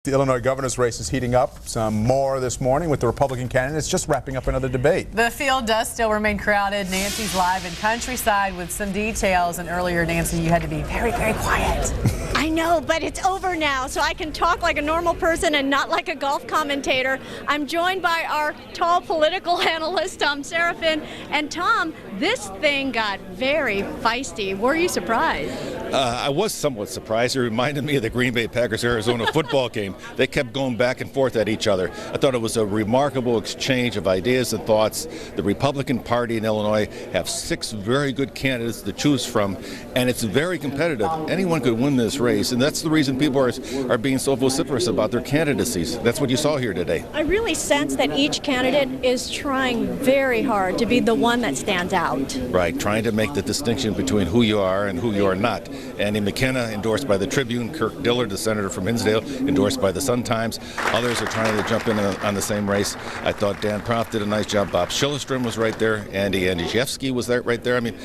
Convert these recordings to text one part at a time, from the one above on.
The Illinois governor's race is heating up some more this morning with the Republican candidates just wrapping up another debate. The field does still remain crowded. Nancy's live in Countryside with some details. And earlier, Nancy, you had to be very, very quiet. I know, but it's over now, so I can talk like a normal person and not like a golf commentator. I'm joined by our tall political analyst, Thom Serafin. And Thom, this thing got very feisty. Were you surprised? I was somewhat surprised. It reminded me of the Green Bay Packers-Arizona football game. They kept going back and forth at each other. I thought it was a remarkable exchange of ideas and thoughts. The Republican Party in Illinois have 6 very good candidates to choose from, and it's very competitive. Anyone could win this race, and that's the reason people are being so vociferous about their candidacies. That's what you saw here today. I really sense that each candidate is trying very hard to be the one that stands out. Right, trying to make the distinction between who you are and who you are not. Andy McKenna, endorsed by the Tribune. Kirk Dillard, the senator from Hinsdale, endorsed by the Sun-Times. Others are trying to jump in on the same race. I thought Dan Proft did a nice job. Bob Schillestrom was right there. Andy Andrzejewski was right there. I mean,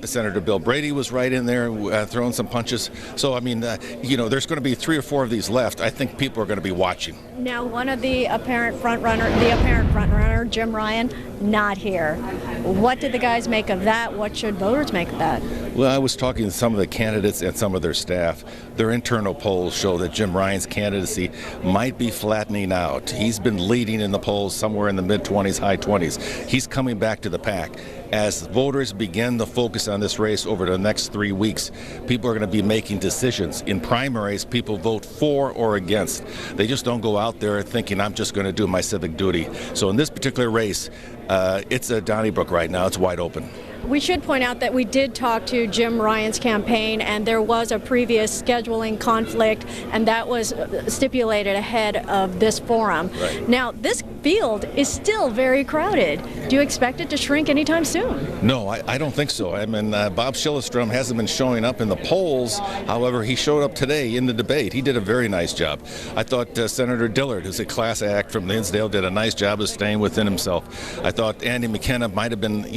Senator Bill Brady was right in there throwing some punches. So, I mean, there's going to be 3 or 4 of these left. I think people are going to be watching. Now, one of the apparent front runner, Jim Ryan, not here. What did the guys make of that? What should voters make of that? Well, I was talking to some of the candidates and some of their staff. Their internal polls show that Jim Ryan's candidacy might be flattening out. He's been leading in the polls somewhere in the mid-20s, high 20s. He's coming back to the pack. As voters begin to focus on this race over the next 3 weeks, people are going to be making decisions. In primaries, people vote for or against. They just don't go out there thinking, I'm just going to do my civic duty. So in this particular race, it's a Donnybrook right now. It's wide open. We should point out that we did talk to Jim Ryan's campaign, and there was a previous scheduling conflict, and that was stipulated ahead of this forum. Right. Now, this field is still very crowded. Do you expect it to shrink anytime soon? No, I don't think so. I mean, Bob Schillestrom hasn't been showing up in the polls. However, he showed up today in the debate. He did a very nice job. I thought Senator Dillard, who's a class act from Hinsdale, did a nice job of staying within himself. I thought Andy McKenna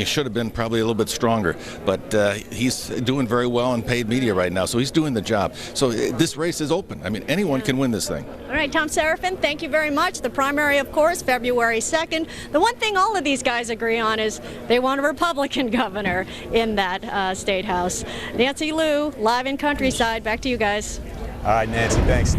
should have been probably a little bit stronger, but he's doing very well in paid media right now, so he's doing the job. So this race is open. I mean, anyone can win this thing. All right, Thom Serafin, thank you very much. The primary, of course, February 2nd. The one thing all of these guys agree on is they want a Republican governor in that state house. Nancy Liu, live in Countryside. Back to you guys. All right, Nancy, thanks.